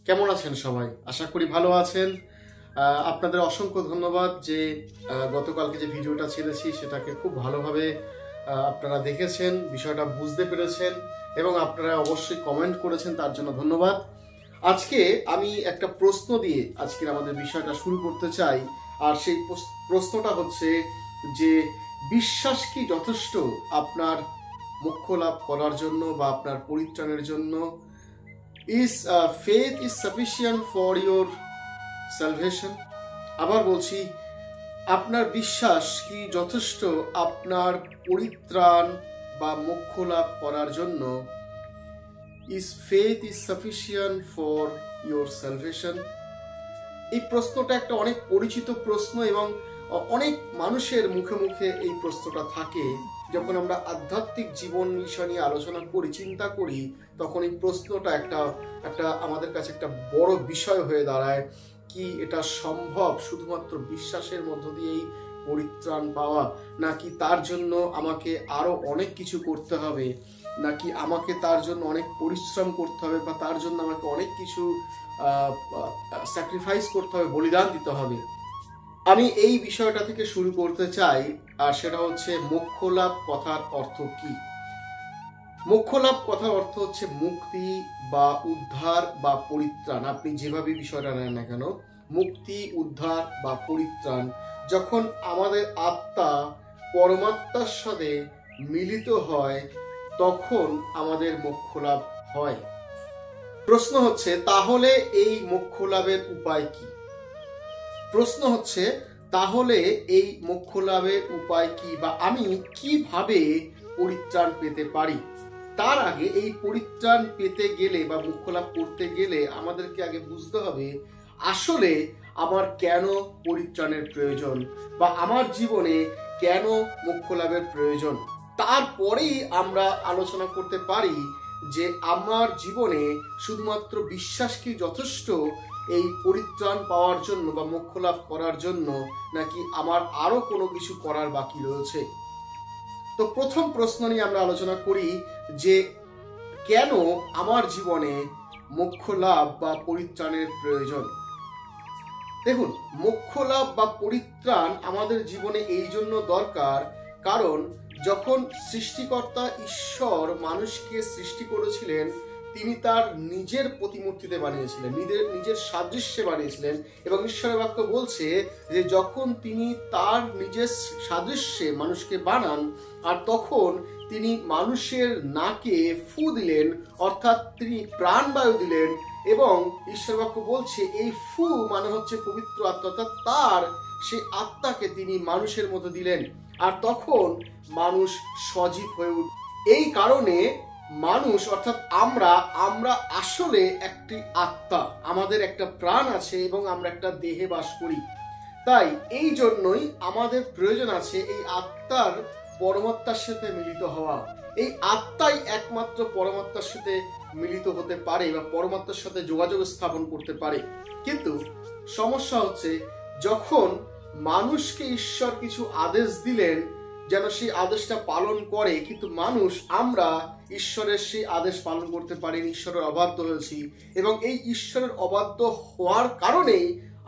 কেমন আছেন সবাই? আশা করি ভালো আছেন। আপনাদের অসংখ্য ধন্যবাদ যে গতকালকে যে ভিডিওটা ছেড়েছি সেটাকে খুব ভালোভাবে আপনারা দেখেছেন, বিষয়টা বুঝতে পেরেছেন এবং আপনারা অবশ্যই কমেন্ট করেছেন, তার জন্য ধন্যবাদ। আজকে আমি একটা প্রশ্ন দিয়ে আজকের আমাদের বিষয়টা শুরু করতে চাই। আর সেই প্রশ্নটা হচ্ছে যে বিশ্বাস কি যথেষ্ট আপনার মোক্ষ লাভ করার জন্য বা আপনার পরিত্রাণের জন্য? Is faith is sufficient for your salvation? আবার বলছি, আপনার বিশ্বাস কি যথেষ্ট আপনার পরিত্রাণ বা মোক্ষ লাভ করার জন্য? Is faith is sufficient for your salvation? এই প্রশ্নটা একটা অনেক পরিচিত প্রশ্ন এবং অনেক মানুষের মুখে মুখে এই প্রশ্নটা থাকে। যখন আমরা আধ্যাত্মিক জীবন বিষয় নিয়ে আলোচনা করি, চিন্তা করি, তখন এই প্রশ্নটা একটা আমাদের কাছে একটা বড় বিষয় হয়ে দাঁড়ায়। কি এটা সম্ভব শুধুমাত্র বিশ্বাসের মধ্য দিয়েই পরিত্রাণ পাওয়া, নাকি তার জন্য আমাকে আরো অনেক কিছু করতে হবে, নাকি আমাকে তার জন্য অনেক পরিশ্রম করতে হবে, বা তার জন্য আমাকে অনেক কিছু স্যাক্রিফাইস করতে হবে, বলিদান দিতে হবে? আমি এই বিষয়টা থেকে শুরু করতে চাই, আর সেটা হচ্ছে মোক্ষ লাভ কথার অর্থ কি। মোক্ষ লাভ কথার অর্থ হচ্ছে মুক্তি বা উদ্ধার বা পরিত্রাণ, আপনি যেভাবে বিষয়টা নেন না কেন। মুক্তি, উদ্ধার বা পরিত্রাণ, যখন আমাদের আত্মা পরমাত্মার সাথে মিলিত হয় তখন আমাদের মোক্ষ লাভ হয়। প্রশ্ন হচ্ছে তাহলে এই মোক্ষ লাভের উপায় কি? প্রশ্ন হচ্ছে তাহলে এই মোক্ষ লাভের উপায় কি, বা আমি কিভাবে পরিত্রাণ পেতে পারি? তার আগে এই পরিত্রাণ পেতে গেলে বা মোক্ষ লাভ করতে গেলে আমাদেরকে আগে বুঝতে হবে আসলে আমার কেন পরিত্রাণের প্রয়োজন, বা আমার জীবনে কেন মোক্ষ লাভের প্রয়োজন। তারপরেই আমরা আলোচনা করতে পারি যে আমার জীবনে শুধুমাত্র বিশ্বাস কি যথেষ্ট এই পরিত্রাণ পাওয়ার জন্য বা মোক্ষ লাভ করার জন্য, নাকি আমার আরো কোনো কিছু করার বাকি রয়েছে। তো প্রথম প্রশ্ন নিয়ে আমরা আলোচনা করি যে কেন আমার জীবনে মোক্ষ লাভ বা পরিত্রাণের প্রয়োজন। দেখুন, মোক্ষ লাভ বা পরিত্রাণ আমাদের জীবনে এই জন্য দরকার, কারণ যখন সৃষ্টিকর্তা ঈশ্বর মানুষকে সৃষ্টি করেছিলেন, তিনি তার নিজের প্রতিমূর্তিতে বানিয়েছিলেন, নিজের সাদৃশ্যে বানিয়েছিলেন। এবং ঈশ্বরের বাক্য বলছে যে যখন তিনি তার নিজের সাদৃশ্যে মানুষকে বানান, আর তখন তিনি মানুষের নাকে ফু দিলেন, অর্থাৎ তিনি প্রাণবায়ু দিলেন। এবং ঈশ্বর বাক্য বলছে এই ফু মানে হচ্ছে পবিত্র আত্মা, অর্থাৎ তার সেই আত্মাকে তিনি মানুষের মতো দিলেন, আর তখন মানুষ সজীব হয়ে উঠল। এই কারণে মানুষ অর্থাৎ আমরা আসলে একটি আত্মা, আমাদের একটা প্রাণ আছে এবং আমরা একটা দেহে বাস করি। তাই এই জন্যই আমাদের প্রয়োজন আছে এই আত্মার পরমাত্মার সাথে মিলিত হওয়া। এই আত্মাই একমাত্র পরমাত্মার সাথে মিলিত হতে পারে বা পরমাত্মার সাথে যোগাযোগ স্থাপন করতে পারে। কিন্তু সমস্যা হচ্ছে যখন মানুষকে ঈশ্বর কিছু আদেশ দিলেন যেন সেই আদেশটা পালন করে, কিন্তু আমরা ঈশ্বরের সেই আদেশ পালন করতে পারিনি, ঈশ্বরের অবাধ্য হয়েছি। এবং এই ঈশ্বরের অবাধ্য হওয়ার কারণেই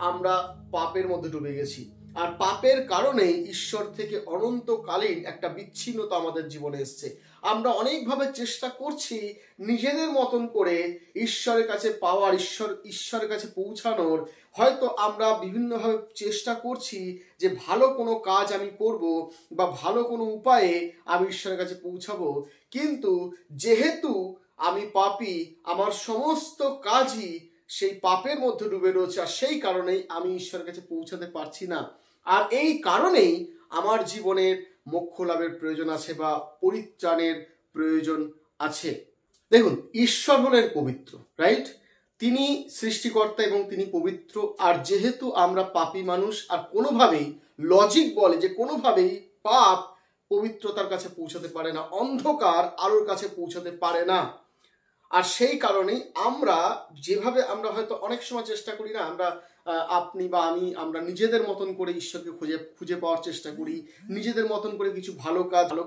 আমরা পাপের মধ্যে ডুবে গেছি। আর পাপের কারণে ঈশ্বর থেকে অনন্তকালীন একটা বিচ্ছিন্নতা আমাদের জীবনে এসছে। আমরা অনেকভাবে চেষ্টা করছি নিজেদের মতন করে ঈশ্বরের কাছে পাওয়ার, ঈশ্বরের কাছে পৌঁছানোর। হয়তো আমরা বিভিন্নভাবে চেষ্টা করছি যে ভালো কোনো কাজ আমি করব বা ভালো কোনো উপায়ে আমি ঈশ্বরের কাছে পৌঁছাবো, কিন্তু যেহেতু আমি পাপী, আমার সমস্ত কাজই সেই পাপের মধ্যে ডুবে রয়েছে, আর সেই কারণেই আমি ঈশ্বরের কাছে পৌঁছাতে পারছি না। আর এই কারণেই আমার জীবনের মোক্ষ লাভের প্রয়োজন আছে বা পরিত্রাণের প্রয়োজন আছে। দেখুন, ঈশ্বর হলেন পবিত্র, রাইট? তিনি সৃষ্টিকর্তা এবং তিনি পবিত্র। আর যেহেতু আমরা পাপী মানুষ, আর কোনোভাবেই লজিক বলে যে কোনোভাবেই পাপ পবিত্রতার কাছে পৌঁছাতে পারে না, অন্ধকার আলোর কাছে পৌঁছাতে পারে না। আর সেই কারণেই আমরা যেভাবে আমরা হয়তো অনেক সময় চেষ্টা করি না, আমরা আপনি বা আমরা নিজেদের মতন করে ঈশ্বরকে খুঁজে পাওয়ার চেষ্টা করি, নিজেদের মতন করে কিছু ভালো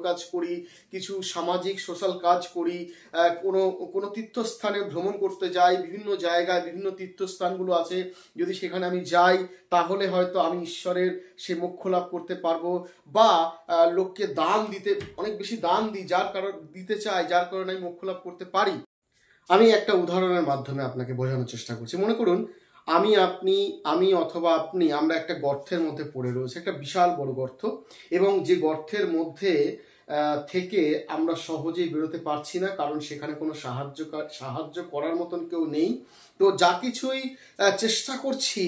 কাজ করি, কিছু সামাজিক সোশ্যাল কাজ করি, কোনো তীর্থস্থানে ভ্রমণ করতে যাই, বিভিন্ন জায়গায় বিভিন্ন তীর্থস্থানগুলো আছে, যদি সেখানে আমি যাই তাহলে হয়তো আমি ঈশ্বরের সে মোক্ষ লাভ করতে পারবো, বা লোককে অনেক বেশি দান দিই দিতে চাই, যার কারণে আমি মোক্ষ লাভ করতে পারি। আমি একটা উদাহরণের মাধ্যমে আপনাকে বোঝানোর চেষ্টা করছি। মনে করুন আমি অথবা আপনি আমরা একটা গর্তের মধ্যে পড়ে রয়েছে, একটা বিশাল বড় গর্ত, এবং যে গর্তের মধ্যে থেকে আমরা সহজেই বেরোতে পারছি না, কারণ সেখানে কোনো সাহায্য করার মতন কেউ নেই। তো যা কিছুই চেষ্টা করছি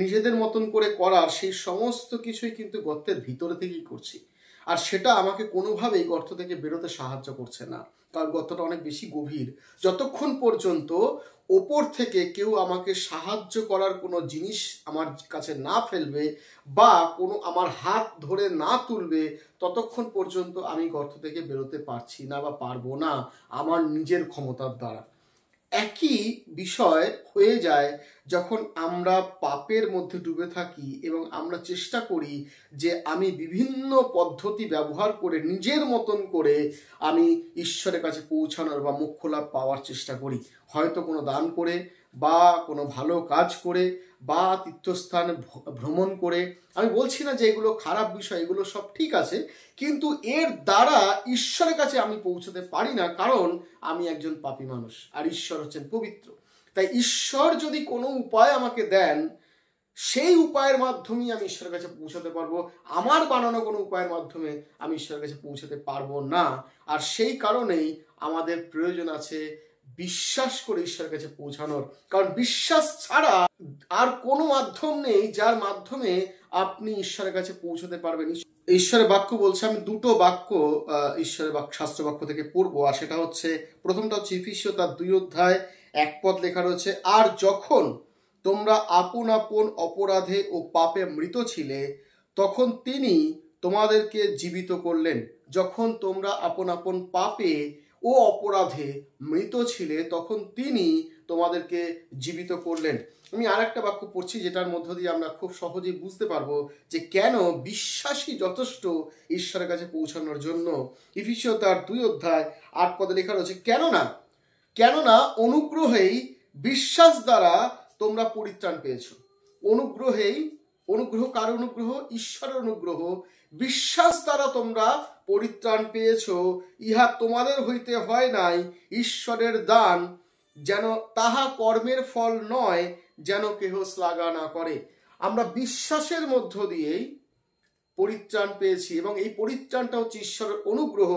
নিজেদের মতন করে করার, সেই সমস্ত কিছুই কিন্তু গর্তের ভিতরে থেকেই করছি, আর সেটা আমাকে কোনোভাবেই গর্ত থেকে বেরোতে সাহায্য করছে না, কারণ গর্তটা অনেক বেশি গভীর। যতক্ষণ পর্যন্ত ওপর থেকে কেউ আমাকে সাহায্য করার কোনো জিনিস আমার কাছে না ফেলবে বা আমার হাত ধরে না তুলবে, ততক্ষণ পর্যন্ত আমি গর্ত থেকে বেরোতে পারছি না বা পারবো না আমার নিজের ক্ষমতার দ্বারা। একই বিষয় হয়ে যায় যখন আমরা পাপের মধ্যে ডুবে থাকি এবং আমরা চেষ্টা করি যে আমি বিভিন্ন পদ্ধতি ব্যবহার করে নিজের মতন করে আমি ঈশ্বরের কাছে পৌঁছানোর বা মোক্ষ লাভ পাওয়ার চেষ্টা করি, হয়তো কোনো দান করে বা কোনো ভালো কাজ করে বা তীর্থস্থান ভ্রমণ করে। আমি বলছি না যে এগুলো খারাপ বিষয়, এগুলো সব ঠিক আছে, কিন্তু এর দ্বারা ঈশ্বরের কাছে আমি পৌঁছতে পারি না, কারণ আমি একজন পাপী মানুষ আর ঈশ্বর হচ্ছেন পবিত্র। তাই ঈশ্বর যদি কোনো উপায় আমাকে দেন, সেই উপায়ের মাধ্যমেই আমি ঈশ্বরের কাছে পৌঁছাতে পারবো, আমার বানানো কোনো উপায়ের মাধ্যমে আমি ঈশ্বরের কাছে পৌঁছাতে পারবো না। আর সেই কারণেই আমাদের প্রয়োজন আছে বিশ্বাস করে ঈশ্বরের কাছে পৌঁছানোর, কারণ বিশ্বাস ছাড়া আর কোনো মাধ্যম নেই যার মাধ্যমে আপনি ঈশ্বরের কাছে পৌঁছাতে পারবেন। ঈশ্বরের বাক্য বলছে, আমি দুটো বাক্য ঈশ্বরের শাস্ত্র বাক্য থেকে পড়বো, আর সেটা হচ্ছে, প্রথমটা হচ্ছে ইফিসীয় তার 2 অধ্যায় 1 পদ লেখা রয়েছে, আর যখন তোমরা আপন আপন অপরাধে ও পাপে মৃত ছিলে, তখন তিনি তোমাদেরকে জীবিত করলেন। যখন তোমরা আপন আপন পাপে ও অপরাধে মৃত ছিলে, তখন তিনি তোমাদেরকে জীবিত করলেন। আমি আর একটা বাক্য পড়ছি, যেটার মধ্য দিয়ে আমরা খুব সহজেই বুঝতে পারবো যে কেন বিশ্বাসী যথেষ্ট ঈশ্বরের কাছে পৌঁছানোর জন্য। ইফিসীয় তার 2 অধ্যায় 8 পদে লেখা রয়েছে, কেননা অনুগ্রহেই বিশ্বাস দ্বারা তোমরা পরিত্রাণ পেয়েছো। অনুগ্রহ কার অনুগ্রহ? ঈশ্বরের অনুগ্রহ। বিশ্বাস দ্বারা তোমরা পরিত্রাণ পেয়েছো, ইহা তোমাদের হইতে হয় নাই, ঈশ্বরের দান, যেন তাহা কর্মের ফল নয়, যেন কেহ শ্লাঘা না করে। আমরা বিশ্বাসের মধ্য দিয়েই পরিত্রাণ পেয়েছি, এবং এই পরিত্রাণটা হচ্ছে ঈশ্বরের অনুগ্রহ।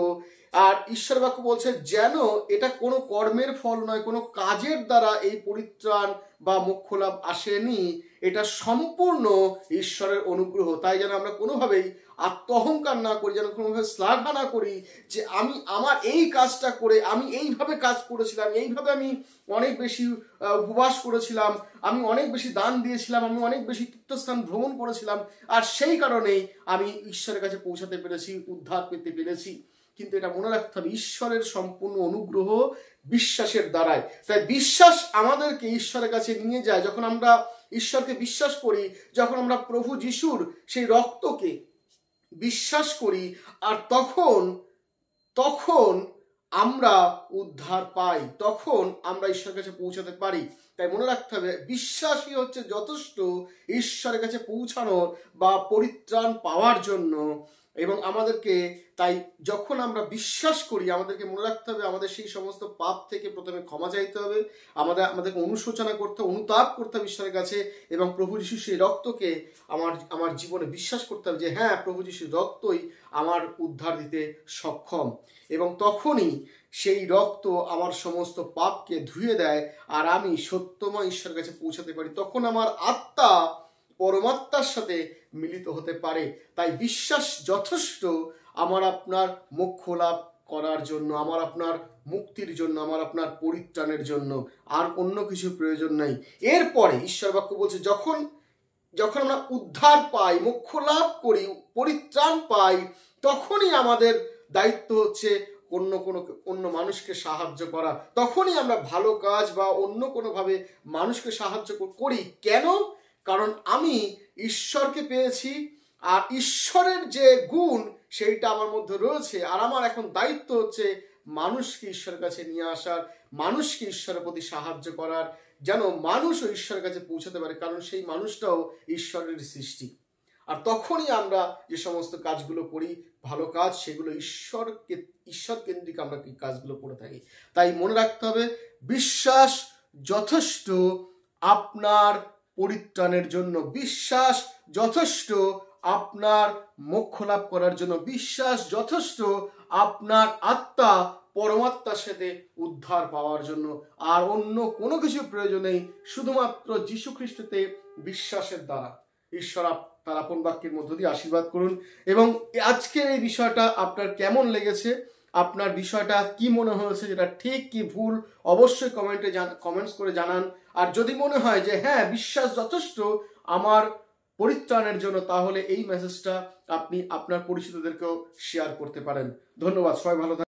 আর ঈশ্বর বাক্য বলছে যেন এটা কোনো কর্মের ফল নয়, কোনো কাজের দ্বারা এই পরিত্রাণ বা মোক্ষ লাভ আসেনি, এটা সম্পূর্ণ ঈশ্বরের অনুগ্রহ। তাই যেন আমরা কোনোভাবেই আত্মঅহংকার না করি, যেন কোনোভাবে শ্লাঘা না করি যে আমার এই কাজটা করে আমি এইভাবে কাজ করেছিলাম, এইভাবে আমি অনেক বেশি উপবাস করেছিলাম, আমি অনেক বেশি দান দিয়েছিলাম, আমি অনেক বেশি তীর্থস্থান ভ্রমণ করেছিলাম, আর সেই কারণেই আমি ঈশ্বরের কাছে পৌঁছাতে পেরেছি, উদ্ধার পেতে পেরেছি। কিন্তু এটা মনে রাখতে হবে, ঈশ্বরের সম্পূর্ণ অনুগ্রহ বিশ্বাসের দ্বারাই। তাই বিশ্বাস আমাদেরকে ঈশ্বরের কাছে নিয়ে যায়। যখন আমরা ঈশ্বরকে বিশ্বাস করি, যখন আমরা প্রভু যিশুর সেই রক্তকে বিশ্বাস করি, আর তখন আমরা উদ্ধার পাই, তখন আমরা ঈশ্বরের কাছে পৌঁছাতে পারি। তাই মনে রাখতে হবে, বিশ্বাসই হচ্ছে যথেষ্ট ঈশ্বরের কাছে পৌঁছানোর বা পরিত্রাণ পাওয়ার জন্য। এবং আমাদেরকে তাই যখন আমরা বিশ্বাস করি, আমাদেরকে মনে রাখতে হবে আমাদের সেই সমস্ত পাপ থেকে প্রথমে ক্ষমা চাইতে হবে, আমাদেরকে অনুশোচনা করতে, অনুতাপ করতে হবে ঈশ্বরের কাছে, এবং প্রভু যিশুর সেই রক্তকে আমার জীবনে বিশ্বাস করতে হবে যে হ্যাঁ, প্রভু যিশুর রক্তই আমার উদ্ধার দিতে সক্ষম। এবং তখনই সেই রক্ত আমার সমস্ত পাপকে ধুয়ে দেয়, আর আমি সত্যময় ঈশ্বরের কাছে পৌঁছাতে পারি। তখন আমার আত্মা পরমাত্মার সাথে মিলিত হতে পারে। তাই বিশ্বাস যথেষ্ট আমার আপনার মোক্ষ লাভ করার জন্য, আমার আপনার মুক্তির জন্য, আমার আপনার পরিত্রাণের জন্য। আর অন্য কিছু প্রয়োজন নাই। এরপরে ঈশ্বর বাক্য বলছে, যখন আমরা উদ্ধার পাই, মোক্ষ লাভ করি, পরিত্রাণ পাই, তখনই আমাদের দায়িত্ব হচ্ছে অন্য মানুষকে সাহায্য করা, তখনই আমরা ভালো কাজ বা অন্য কোনোভাবে মানুষকে সাহায্য করি। কেন? কারণ আমি ঈশ্বরকে পেয়েছি, আর ঈশ্বরের যে গুণ সেইটা আমার মধ্যে রয়েছে, আর আমার এখন দায়িত্ব হচ্ছে মানুষকে ঈশ্বরের কাছে নিয়ে আসার, মানুষকে ঈশ্বরের প্রতি সাহায্য করার, যেন মানুষও ঈশ্বরের কাছে পৌঁছাতে পারে, কারণ সেই মানুষটাও ঈশ্বরের সৃষ্টি। আর তখনই আমরা যে সমস্ত কাজগুলো করি ভালো কাজ, সেগুলো ঈশ্বর কেন্দ্রিক আমরা কি কাজগুলো করে থাকি। তাই মনে রাখতে হবে, বিশ্বাস যথেষ্ট আপনার পরিত্রাণের জন্য, বিশ্বাস যথেষ্ট আপনার মোক্ষ লাভ করার জন্য, বিশ্বাস যথেষ্ট আপনার আত্মা পরমাত্মার সাথে উদ্ধার পাওয়ার জন্য। আর অন্য কোনো কিছু প্রয়োজন নেই, শুধুমাত্র যীশু খ্রিস্টতে বিশ্বাসের দ্বারা। ঈশ্বর তার আপন বাক্যের মধ্য দিয়ে আশীর্বাদ করুন। এবং আজকের এই বিষয়টা আপনার কেমন লেগেছে, আপনার বিষয়টা কি মনে হয়েছে, যেটা ঠিক কি ভুল, অবশ্যই কমেন্টস করে জানান। আর যদি মনে হয় যে হ্যাঁ, বিশ্বাস যথেষ্ট আমার পরিত্রাণের জন্য, তাহলে এই মেসেজটা আপনি আপনার পরিচিতদেরকেও শেয়ার করতে পারেন। ধন্যবাদ, সবাই ভালো থাকুন।